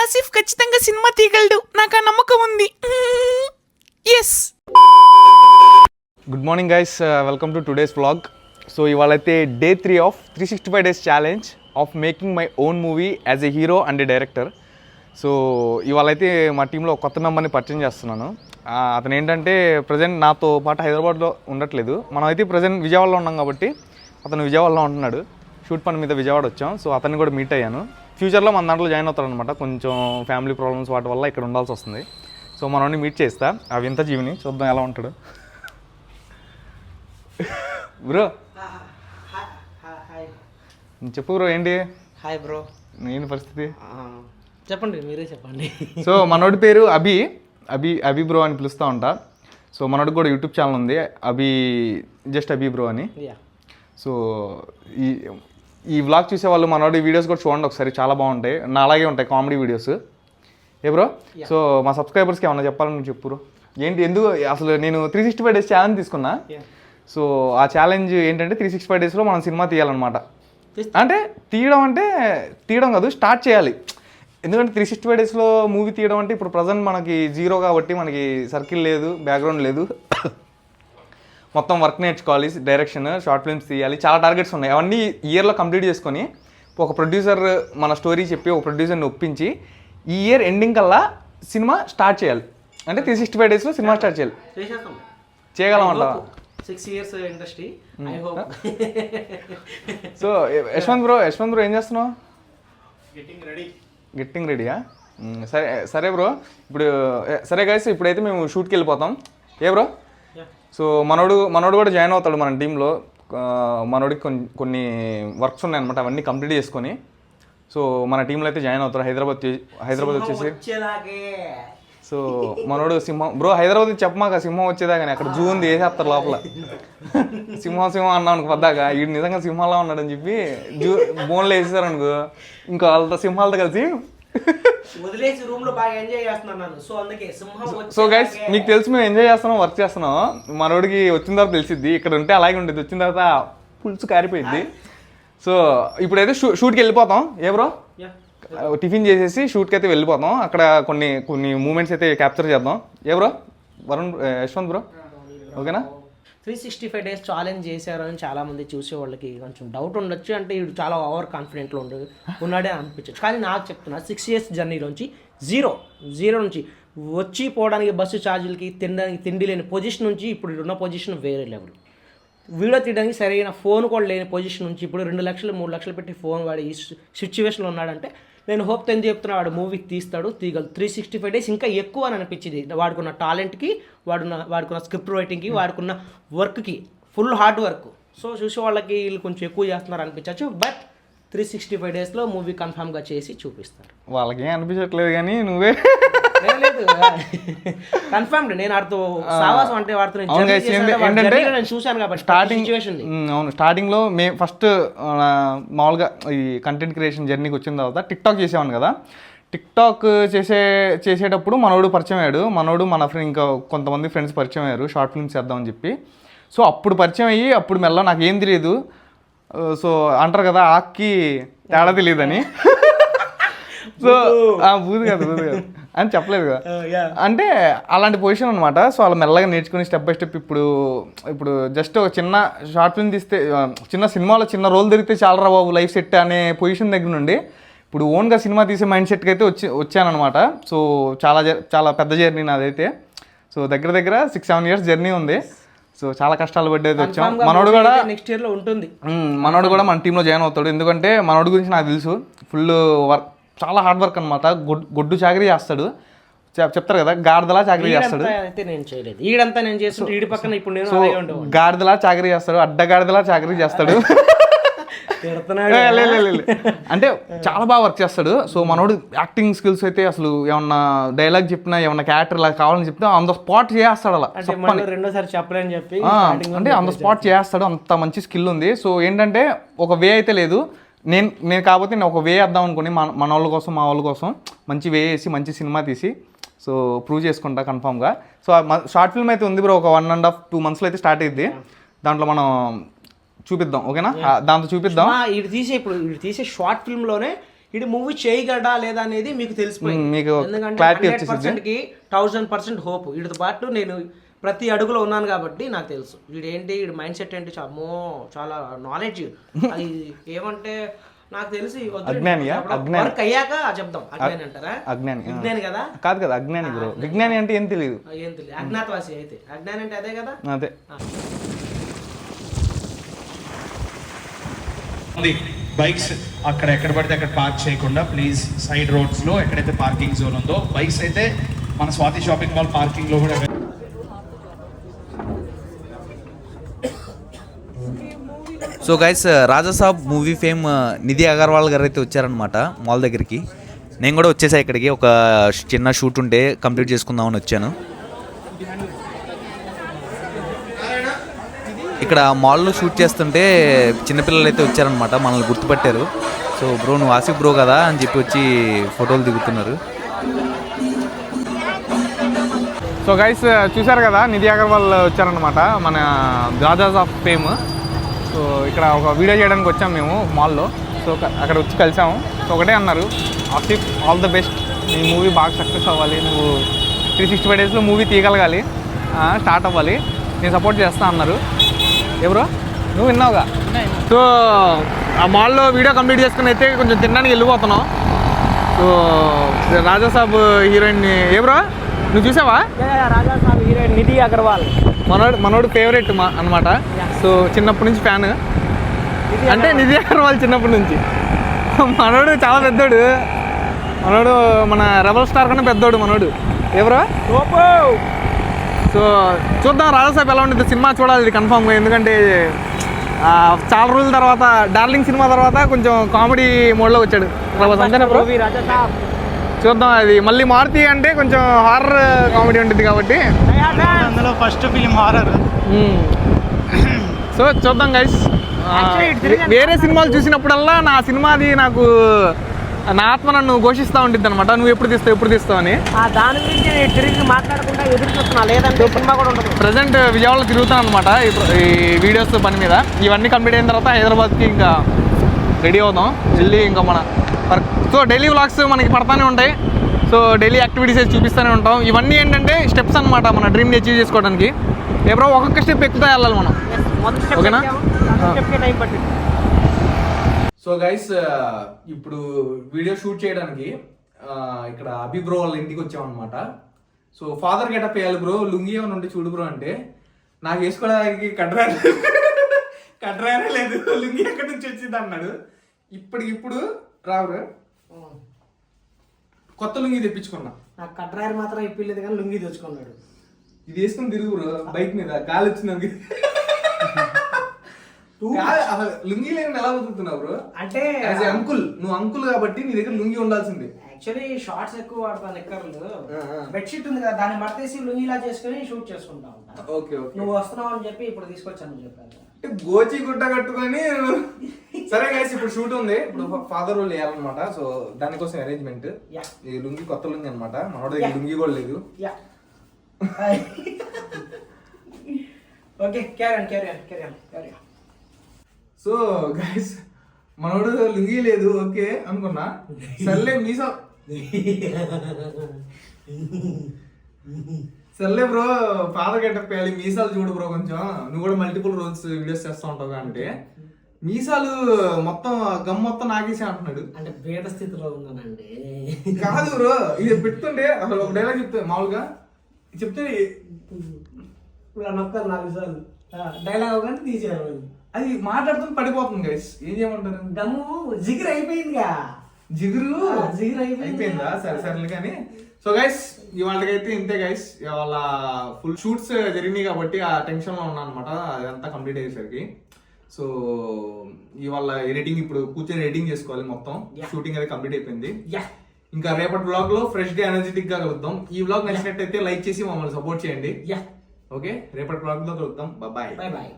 ఆసిఫ్ ఖచ్చితంగా సినిమా తీయగలడు, నాకు ఆ నమ్మకం ఉంది. Yes. Good morning guys, welcome to today's vlog. So ఇవాళైతే day 3 of 365 days challenge of making my own movie as a hero and a director. So ఇవాళైతే మా టీంలో కొత్త మెంబర్ని పరిచయం చేస్తున్నాను. అతను ఏంటంటే ప్రజెంట్ నాతో పాటు హైదరాబాద్లో ఉండట్లేదు. మనం అయితే ప్రజెంట్ విజయవాడలో ఉన్నాం కాబట్టి అతను విజయవాడలో ఉంటున్నాడు. షూట్ పని మీద విజయవాడ వచ్చాం. సో అతన్ని కూడా మీట్ అయ్యాను. ఫ్యూచర్లో మన దాంట్లో జాయిన్ అవుతారనమాట. కొంచెం ఫ్యామిలీ ప్రాబ్లమ్స్ వాటి వల్ల ఇక్కడ ఉండాల్సి వస్తుంది. సో మనల్ని మీట్ చేస్తా. ఆ వింత జీవిని చూద్దాం ఎలా ఉంటాడు. బ్రో చెప్పు బ్రో, ఏంటి? Hi bro. ఏంటి పరిస్థితి? చెప్పండి, మీరే చెప్పండి. సో మనోడి పేరు అభి బ్రో అని పిలుస్తూ ఉంటా. సో మనోడికి కూడా యూట్యూబ్ ఛానల్ ఉంది, అభి బ్రో అని. సో ఈ వ్లాగ్ చూసే వాళ్ళు మనోడి వీడియోస్ కూడా చూడండి ఒకసారి, చాలా బాగుంటాయి. నా అలాగే ఉంటాయి కామెడీ వీడియోస్. ఏ బ్రో? సో మా సబ్స్క్రైబర్స్కి ఏమన్నా చెప్పాలని చెప్పు బ్రో. ఏంటి, ఎందుకు అసలు నేను 365 డేస్ ఛాలెంజ్ తీసుకున్నా. సో ఆ ఛాలెంజ్ ఏంటంటే 365 డేస్లో మనం సినిమా తీయాలన్నమాట. అంటే తీయడం కాదు, స్టార్ట్ చేయాలి. ఎందుకంటే 365 డేస్లో మూవీ తీయడం అంటే ఇప్పుడు ప్రజెంట్ మనకి జీరో కాబట్టి మనకి సర్కిల్ లేదు, బ్యాక్గ్రౌండ్ లేదు. మొత్తం వర్క్ నేర్చుకోవాలి, డైరెక్షన్, షార్ట్ ఫిల్మ్స్ తీయాలి, చాలా టార్గెట్స్ ఉన్నాయి. అవన్నీ ఇయర్లో కంప్లీట్ చేసుకొని ఒక ప్రొడ్యూసర్ మన స్టోరీ చెప్పి ఒక ప్రొడ్యూసర్ని ఒప్పించి ఈ ఇయర్ ఎండింగ్ కల్లా సినిమా స్టార్ట్ చేయాలి. అంటే 365 డేస్లో సినిమా స్టార్ట్ చేయాలి. చేయగలమంట. 6 years industry. I hope. So Yashwant bro ఏం చేస్తున్నావు? గెట్టింగ్ రెడీయా? సరే బ్రో. ఇప్పుడు సరే గైస్, ఇప్పుడైతే మేము షూట్కి వెళ్ళిపోతాం. ఏ బ్రో? సో మనోడు కూడా జాయిన్ అవుతాడు మన టీంలో. మనోడికి కొన్ని వర్క్స్ ఉన్నాయన్నమాట, అవన్నీ కంప్లీట్ చేసుకొని సో మన టీంలో అయితే జాయిన్ అవుతారు. హైదరాబాద్ వచ్చేసి. సో మనోడు సింహం బ్రో. హైదరాబాద్ చెప్పమాక సింహం వచ్చేదాకా, అక్కడ జూ ఉంది, వేసేస్తారు లోపల. సింహం అన్నాను అనుకో పద్దాక, వీడు నిజంగా సింహంలా ఉన్నాడని చెప్పి జూ బోన్లో వేసేసారు అనుకో, ఇంకా వాళ్ళతో సింహాలతో కలిసి వదిలేసి రూమ్ లో బాగా ఎంజాయ్ చేస్తున్నాను. సో అందుకే సింహం. సో గైస్, మీకు తెలుసు మేము ఎంజాయ్ చేస్తున్నాం, వర్క్ చేస్తున్నాం. మనోడికి వచ్చిన తర్వాత తెలిసిద్ది. ఇక్కడ ఉంటే అలాగే ఉంటుంది, వచ్చిన తర్వాత పులుసు కారిపోయింది. సో ఇప్పుడైతే షూట్కి వెళ్ళిపోతాం. ఏ బ్రో? టిఫిన్ చేసేసి షూట్కి అయితే వెళ్ళిపోతాం. అక్కడ కొన్ని మూమెంట్స్ అయితే క్యాప్చర్ చేద్దాం. ఏ బ్రో? యశ్వంత్ బ్రో ఓకేనా? 365 డేస్ ఛాలెంజ్ చేశారు అని చాలా మంది చూసే వాళ్ళకి కొంచెం డౌట్ ఉండొచ్చు. అంటే వీడు చాలా ఓవర్ కాన్ఫిడెంట్లో ఉన్నాడే అనిపించచ్చు. కానీ నాకు చెప్తున్నా, 6 years జర్నీలోంచి జీరో నుంచి వచ్చి పోవడానికి బస్సు ఛార్జీలకి, తినడానికి తిండి లేని పొజిషన్ నుంచి ఇప్పుడు ఉన్న పొజిషన్ వేరే లెవెల్. వీడియో తీయడానికి సరైన ఫోన్ కూడా లేని పొజిషన్ నుంచి ఇప్పుడు 2 లక్షలు 3 లక్షలు పెట్టి ఫోన్ వాడి ఈ సిచ్యువేషన్లో ఉన్నాడంటే నేను హోప్ ఎందుకు చెప్తున్నా, వాడు మూవీ తీగలడు. 365 డేస్ ఇంకా ఎక్కువ అని అనిపించింది. వాడుకున్న టాలెంట్కి, వాడుకున్న స్క్రిప్ట్ రైటింగ్కి, వాడుకున్న వర్క్కి, ఫుల్ హార్డ్ వర్క్. సో చూసే వాళ్ళకి వీళ్ళు కొంచెం ఎక్కువ చేస్తున్నారు అనిపించవచ్చు. బట్ 365 డేస్లో మూవీ కన్ఫామ్గా చేసి చూపిస్తారు. వాళ్ళకి అనిపించట్లేదు కానీ నువ్వే లేదు కన్ఫర్మ్డ్. నేను ఆడుతూ సావాసం అంటే వాడుతున్నాను, చూశాను కాబట్టి స్టార్టింగ్లో మేము ఫస్ట్ మామూలుగా ఈ కంటెంట్ క్రియేషన్ జర్నీకి వచ్చిన తర్వాత టిక్టాక్ చేసేవాను కదా. టిక్టాక్ చేసేటప్పుడు మనోడు పరిచయం అయ్యాడు. మన ఫ్రెండ్ ఇంకా కొంతమంది ఫ్రెండ్స్ పరిచయం అయ్యారు, షార్ట్ ఫిల్మ్స్ చేద్దామని చెప్పి. సో అప్పుడు పరిచయం అయ్యి అప్పుడు మెల్ల నాకు ఏం తెలియదు. సో అంటారు కదా, ఆక్కి తేడా తెలియదని. సో బూది కాదు అని చెప్పలేదు కదా, అంటే అలాంటి పొజిషన్ అనమాట. సో అలా మెల్లగా నేర్చుకుని స్టెప్ బై స్టెప్ ఇప్పుడు జస్ట్ ఒక చిన్న షార్ట్ ఫిల్మ్ తీస్తే, చిన్న సినిమాలో చిన్న రోల్ దొరికితే చాలా బాబు లైఫ్ సెట్ అనే పొజిషన్ దగ్గర నుండి ఇప్పుడు ఓన్గా సినిమా తీసే మైండ్ సెట్కి అయితే వచ్చానమాట. సో చాలా పెద్ద జర్నీ నాదైతే. సో దగ్గర 6-7 years జర్నీ ఉంది. సో చాలా కష్టాలు పడి అయితే వచ్చాం. మనోడు కూడా నెక్స్ట్ ఇయర్లో ఉంటుంది. మనోడు కూడా మన టీంలో జాయిన్ అవుతాడు. ఎందుకంటే మనోడి గురించి నాకు తెలుసు, ఫుల్ వర్క్, చాలా హార్డ్ వర్క్ అనమాట. గొడ్డు చాకరీ చేస్తాడు, చెప్తారు కదా, గాడిదలా చాకరీ చేస్తాడు. గాడిదలా చాకరీ చేస్తాడు, అడ్డగాడిదలా చాకరీ చేస్తాడు. అంటే చాలా బాగా వర్క్ చేస్తాడు. సో మనోడు యాక్టింగ్ స్కిల్స్ అయితే అసలు ఏమన్నా డైలాగ్ చెప్పినా, ఏమన్నా క్యారెక్టర్ ఇలా కావాలని చెప్తే ఆన్ ద స్పాట్ చేస్తాడు. అలా రెండోసారి చెప్పలేని చెప్పి అంటే ఆన్ ద స్పాట్ చేస్తాడు, అంత మంచి స్కిల్ ఉంది. సో ఏంటంటే ఒక వే అయితే లేదు. నేను కాకపోతే నేను ఒక వే వేద్దాం అనుకుని మన వాళ్ళ కోసం, మా వాళ్ళ కోసం మంచి వే వేసి మంచి సినిమా తీసి సో ప్రూవ్ చేసుకుంటా కన్ఫామ్గా. సో షార్ట్ ఫిల్మ్ అయితే ఉంది బ్రో, ఒక 1.5-2 monthsలో అయితే స్టార్ట్ అయ్యిద్ది. దాంట్లో మనం చూపిద్దాం, ఓకేనా? దాంతో చూపిద్దాం. ఇప్పుడు తీసే షార్ట్ ఫిల్మ్లోనే ఇది మూవీ చేయగలడా లేదా అనేది మీకు తెలిసిపోయింది. మీకు ఎందుకంటే clarity 100%కి 1000% హోప్. వీటితో పాటు నేను ప్రతి అడుగులో ఉన్నాను కాబట్టి నాకు తెలుసు వీడేంటి, వీడి మైండ్ సెట్ ఏంటి, అమ్మో చాలా నాలెడ్జ్. అది ఏమంటే నాకు తెలిసి వర్క్ అయ్యాక చెప్దాం. అజ్ఞాని అంటారా? విజ్ఞాని కదా? కాదు కదా అజ్ఞాని బ్రో. విజ్ఞాని అంటే ఏం తెలియదు. అజ్ఞాతవాసి. అయితే అజ్ఞాని అంటే అదే కదా. అదే బైక్స్ అక్కడ ఎక్కడ పడితే అక్కడ పార్క్ చేయకుండా ప్లీజ్ సైడ్ రోడ్స్ లో ఎక్కడైతే పార్కింగ్ జోన్ ఉందో బైక్స్ అయితే మన స్వాతి షాపింగ్ మాల్ పార్కింగ్ లో కూడా. So guys Rajasaab movie fame Nidhi Agarwal గారు అయితే వచ్చారనమాట మాల్ దగ్గరికి. నేను కూడా వచ్చేసా ఇక్కడికి. ఒక చిన్న షూట్ ఉంటే కంప్లీట్ చేసుకుందామని వచ్చాను. ఇక్కడ మాల్లో షూట్ చేస్తుంటే చిన్నపిల్లలు అయితే వచ్చారనమాట, మనల్ని గుర్తుపట్టారు. సో బ్రో నువ్వు ఆసిఫ్ బ్రో కదా అని చెప్పి వచ్చి ఫోటోలు దిగుతున్నారు. సో గైస్ చూశారు కదా నిధి అగర్వాల్ వచ్చారనమాట, మన రాజాస్ ఆఫ్ ఫేమ్. సో ఇక్కడ ఒక వీడియో చేయడానికి వచ్చాం మేము మాల్లో. సో అక్కడ వచ్చి కలిసాము. సో ఒకటే అన్నారు, ఆసిఫ్ ఆల్ ద బెస్ట్, నీ మూవీ బాగా సక్సెస్ అవ్వాలి, నువ్వు 365 డేస్లో మూవీ తీయగలగాలి, స్టార్ట్ అవ్వాలి, నేను సపోర్ట్ చేస్తా అన్నారు. ఎవరో నువ్వు విన్నావుగా. సో ఆ మాల్లో వీడియో కంప్లీట్ చేసుకుని అయితే కొంచెం తినడానికి వెళ్ళిపోతున్నాం. సో రాజాసాబ్ హీరోయిన్ ఎవరో నువ్వు చూసావా? రాజాసాబ్ హీరోయిన్ నిధి అగర్వాల్ మనోడు ఫేవరెట్ అనమాట. సో చిన్నప్పటి నుంచి ఫ్యాన్. అంటే నిధి అగర్వాల్ చిన్నప్పటి నుంచి. మనోడు చాలా పెద్దోడు. మనోడు మన రెబల్ స్టార్ కన్నా పెద్దోడు మనోడు. ఎవరో సో చూద్దాం రాజాసాబ్ ఎలా ఉంటుంది. సినిమా చూడాలి ఇది కన్ఫామ్గా. ఎందుకంటే చాలా రోజుల తర్వాత డార్లింగ్ సినిమా తర్వాత కొంచెం కామెడీ మోడ్లో వచ్చాడు రాజాసాబ్. చూద్దాం అది మళ్ళీ మారుతి అంటే కొంచెం హారర్ కామెడీ ఉంటుంది కాబట్టి అందులో ఫస్ట్ ఫిలిం హారర్. సో చూద్దాం గైస్. వేరే సినిమాలు చూసినప్పుడల్లా నా సినిమాది నాకు నా ఆత్మ నన్ను ఘోషిస్తూ ఉంటుంది అనమాట, నువ్వు ఎప్పుడు తీస్తావు అని. దాని గురించి తిరిగి మాట్లాడకుండా ఎదురు చూస్తున్నా, లేదంటే సినిమా కూడా ఉండదు. ప్రజెంట్ విజయవాడలో తిరుగుతాను అనమాట ఈ వీడియోస్ పని మీద. ఇవన్నీ కంప్లీట్ అయిన తర్వాత హైదరాబాద్కి ఇంకా రెడీ అవుతాం వెళ్ళి ఇంకా మన సో డైలీ వ్లాగ్స్ మనకి పడతానే ఉంటాయి. సో డైలీ యాక్టివిటీస్ అయితే చూపిస్తూనే ఉంటాం. ఇవన్నీ ఏంటంటే స్టెప్స్ అనమాట మన డ్రీమ్ని అచీవ్ చేసుకోవడానికి. ఎప్పుడో ఒక్కొక్క స్టెప్ ఎక్కుతా వెళ్ళాలి మనం. ఓకేనా? సో గైస్ ఇప్పుడు వీడియో షూట్ చేయడానికి ఇక్కడ అభి బ్రో వాళ్ళ ఇంటికి వచ్చామన్నమాట. సో ఫాదర్ గెటప్ వేయాలి బ్రో, లుంగి ఏమైనా ఉంటే చూడు బ్రో అంటే నాకు వేసుకోవడానికి కట్రారే లేదు, లుంగి ఎక్కడి నుంచి వచ్చింది అన్నాడు. ఇప్పటికిప్పుడు రావు కొత్త లుంగి తెప్పించుకున్నా. నాకు కట్రాయర్ మాత్రం ఇప్పలేదు కానీ లుంగి తెచ్చుకున్నాడు. ఇది వేసుకుని తిరుగు బ్రో బైక్ మీద, గాలి వచ్చింది. లుంగి లేని ఎలా బతుకుతున్నావు బ్రో? అంటే అంకుల్, నువ్వు అంకుల్ కాబట్టి నీ దగ్గర లుంగి ఉండాల్సింది. యాక్చువల్లీ షార్ట్స్ ఎక్కువ వాడతాను, ఎక్కర్లు. బెడ్షీట్ ఉంది కదా దాన్ని పట్టేసి లుంగిలా చేసుకుని షూట్ చేసుకుంటా ఉంటా. Okay okay. నువ్వు వస్తున్నావు అని చెప్పి ఇప్పుడు తీసుకొచ్చాను చెప్పాను. గోచి గుట్ట కట్టుకొని సరే గైస్ ఇప్పుడు షూట్ ఉంది. ఇప్పుడు ఫాదర్ వాళ్ళు వేయాలన్నమాట. సో దానికోసం అరేంజ్మెంట్. ఈ లుంగి కొత్త లుంగి అనమాట, మనోడ దగ్గర లుంగి కూడా లేదు. Okay carry. సో గైస్ మనోడు లుంగి లేదు ఓకే అనుకున్నా. సర్లే మీసా సర్లే బ్రో ఫాదర్ గెటప్ వేయాలి, మీసాలు చూడు బ్రో కొంచెం, నువ్వు కూడా మల్టిపుల్ రోల్స్ వీడియోస్ చేస్తూ ఉంటావు అంటే మీసాలు మొత్తం గమ్ మొత్తం నాగేసే అంటున్నాడు. అంటే భేద స్థితిలో ఉన్నానండి. కాదు బ్రో ఇది పెడుతుండే అసలు ఒక డైలాగ్ చెప్తే మామూలుగా చెప్తే ఇప్పుడు నొక్కలు 4 సార్లు డైలాగ్ కానీ తీసేయాలి. అది మాట్లాడుతుంది పడిపోతుంది గైస్, ఏం చేయమంటారు? దమ్ము జిగురు అయిపోయిందిగా. జిగురు అయిపోయిందా? సరే సరే కానీ. సో గైస్ ఇవాళకైతే ఇంతే గైస్. ఇవాళ ఫుల్ షూట్స్ జరిగినాయి కాబట్టి ఆ టెన్షన్ లో ఉన్నాను అనమాట అదంతా కంప్లీట్ అయ్యేసరికి. సో ఇవాళ ఎడిటింగ్ ఇప్పుడు కూర్చొని ఎడిటింగ్ చేసుకోవాలి మొత్తం. షూటింగ్ అయితే కంప్లీట్ అయిపోయింది. ఇంకా రేపటి బ్లాగ్ లో ఫ్రెష్ గా ఎనర్జెటిక్ గా కలుద్దాం. ఈ బ్లాగ్ నచ్చినట్టయితే లైక్ చేసి మమ్మల్ని సపోర్ట్ చేయండి. ఓకే రేపటి బ్లాగ్ లో కలుద్దాం. బాయ్.